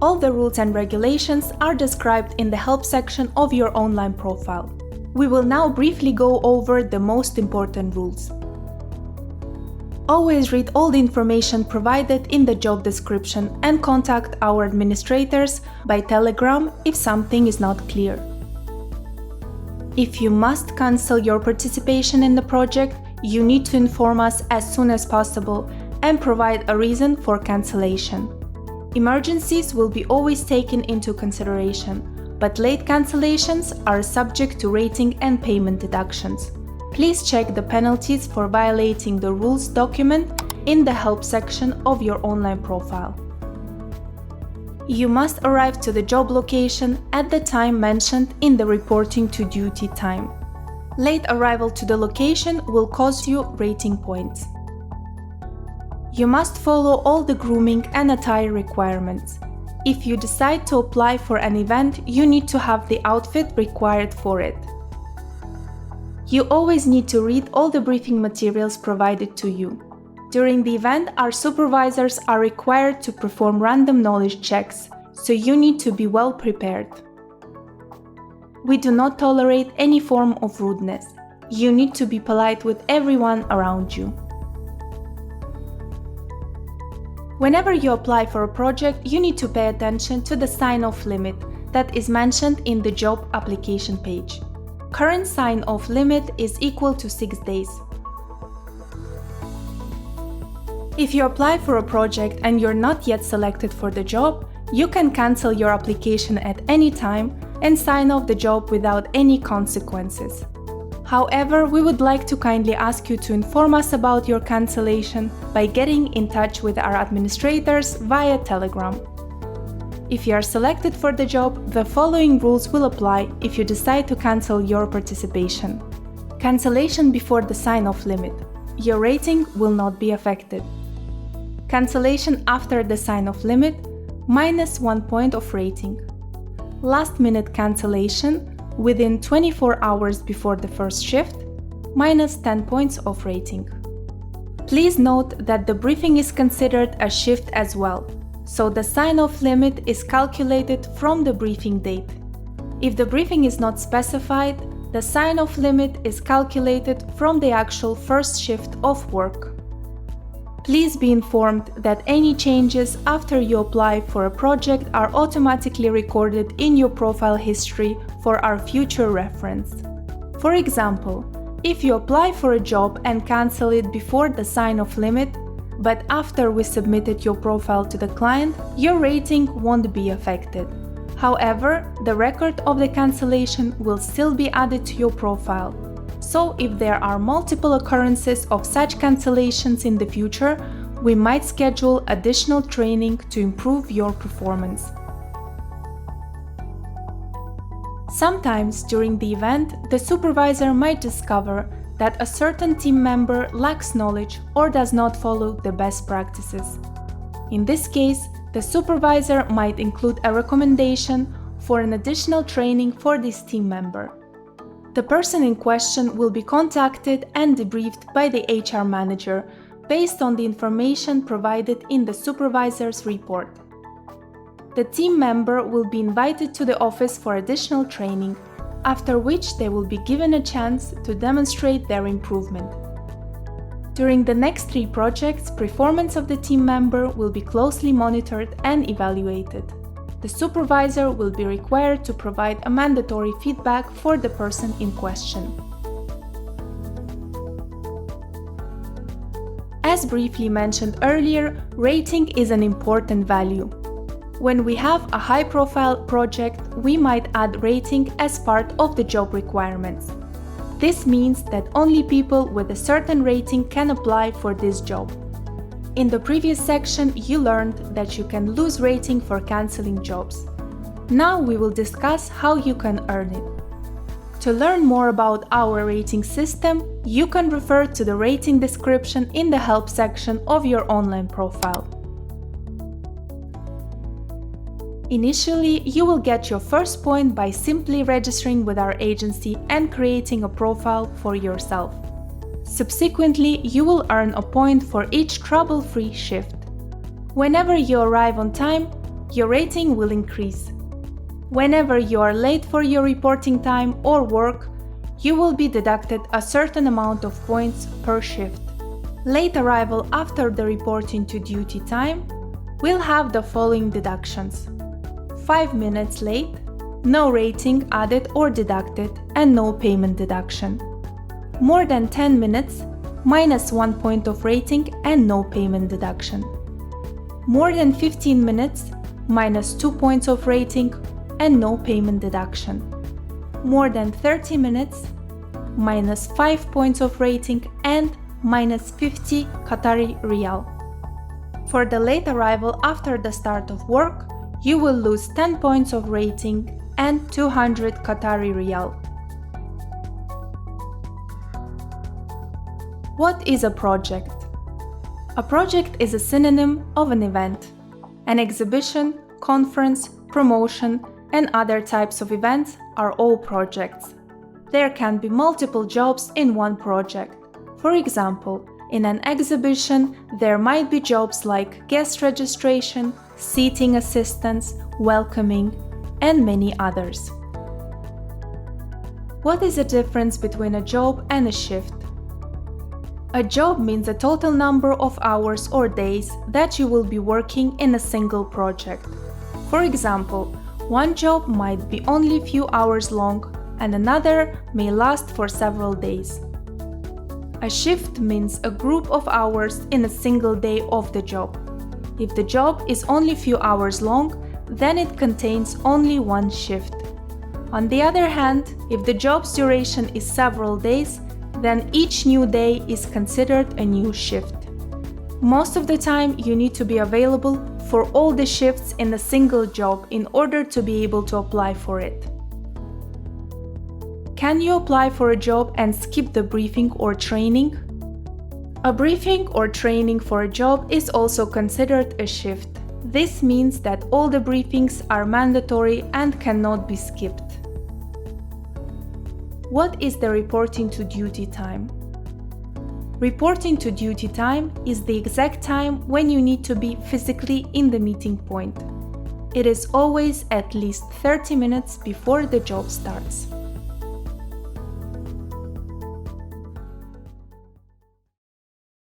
All the rules and regulations are described in the help section of your online profile. We will now briefly go over the most important rules. Always read all the information provided in the job description and contact our administrators by Telegram if something is not clear. If you must cancel your participation in the project, you need to inform us as soon as possible and provide a reason for cancellation. Emergencies will be always taken into consideration, but late cancellations are subject to rating and payment deductions. Please check the penalties for violating the rules document in the help section of your online profile. You must arrive to the job location at the time mentioned in the reporting to duty time. Late arrival to the location will cost you rating points. You must follow all the grooming and attire requirements. If you decide to apply for an event, you need to have the outfit required for it. You always need to read all the briefing materials provided to you. During the event, our supervisors are required to perform random knowledge checks, so you need to be well prepared. We do not tolerate any form of rudeness. You need to be polite with everyone around you. Whenever you apply for a project, you need to pay attention to the sign-off limit that is mentioned in the job application page. Current sign-off limit is equal to 6 days. If you apply for a project and you're not yet selected for the job, you can cancel your application at any time and sign off the job without any consequences. However, we would like to kindly ask you to inform us about your cancellation by getting in touch with our administrators via Telegram. If you are selected for the job, the following rules will apply if you decide to cancel your participation. Cancellation before the sign-off limit. Your rating will not be affected. Cancellation after the sign-off limit, -1 point of rating. Last-minute cancellation within 24 hours before the first shift, -10 points of rating. Please note that the briefing is considered a shift as well, so the sign-off limit is calculated from the briefing date. If the briefing is not specified, the sign-off limit is calculated from the actual first shift of work. Please be informed that any changes after you apply for a project are automatically recorded in your profile history for our future reference. For example, if you apply for a job and cancel it before the sign-off limit, but after we submitted your profile to the client, your rating won't be affected. However, the record of the cancellation will still be added to your profile. So if there are multiple occurrences of such cancellations in the future, we might schedule additional training to improve your performance. Sometimes during the event, the supervisor might discover that a certain team member lacks knowledge or does not follow the best practices. In this case, the supervisor might include a recommendation for an additional training for this team member. The person in question will be contacted and debriefed by the HR manager based on the information provided in the supervisor's report. The team member will be invited to the office for additional training, after which they will be given a chance to demonstrate their improvement. During the next 3 projects, performance of the team member will be closely monitored and evaluated. The supervisor will be required to provide a mandatory feedback for the person in question. As briefly mentioned earlier, rating is an important value. When we have a high-profile project, we might add rating as part of the job requirements. This means that only people with a certain rating can apply for this job. In the previous section, you learned that you can lose rating for cancelling jobs. Now we will discuss how you can earn it. To learn more about our rating system, you can refer to the rating description in the help section of your online profile. Initially, you will get your first point by simply registering with our agency and creating a profile for yourself. Subsequently, you will earn a point for each trouble-free shift. Whenever you arrive on time, your rating will increase. Whenever you are late for your reporting time or work, you will be deducted a certain amount of points per shift. Late arrival after the reporting to duty time will have the following deductions: 5 minutes late, no rating added or deducted and no payment deduction. More than 10 minutes, minus 1 point of rating and no payment deduction. More than 15 minutes, minus 2 points of rating and no payment deduction. More than 30 minutes, minus 5 points of rating and minus 50 Qatari Riyal. For the late arrival after the start of work, you will lose 10 points of rating and 200 Qatari Riyal. What is a project? A project is a synonym of an event. An exhibition, conference, promotion, and other types of events are all projects. There can be multiple jobs in one project. For example, in an exhibition, there might be jobs like guest registration, seating assistance, welcoming, and many others. What is the difference between a job and a shift? A job means a total number of hours or days that you will be working in a single project. For example, one job might be only a few hours long and another may last for several days. A shift means a group of hours in a single day of the job. If the job is only a few hours long, then it contains only one shift. On the other hand, if the job's duration is several days, then each new day is considered a new shift. Most of the time, you need to be available for all the shifts in a single job in order to be able to apply for it. Can you apply for a job and skip the briefing or training? A briefing or training for a job is also considered a shift. This means that all the briefings are mandatory and cannot be skipped. What is the reporting to duty time? Reporting to duty time is the exact time when you need to be physically in the meeting point. It is always at least 30 minutes before the job starts.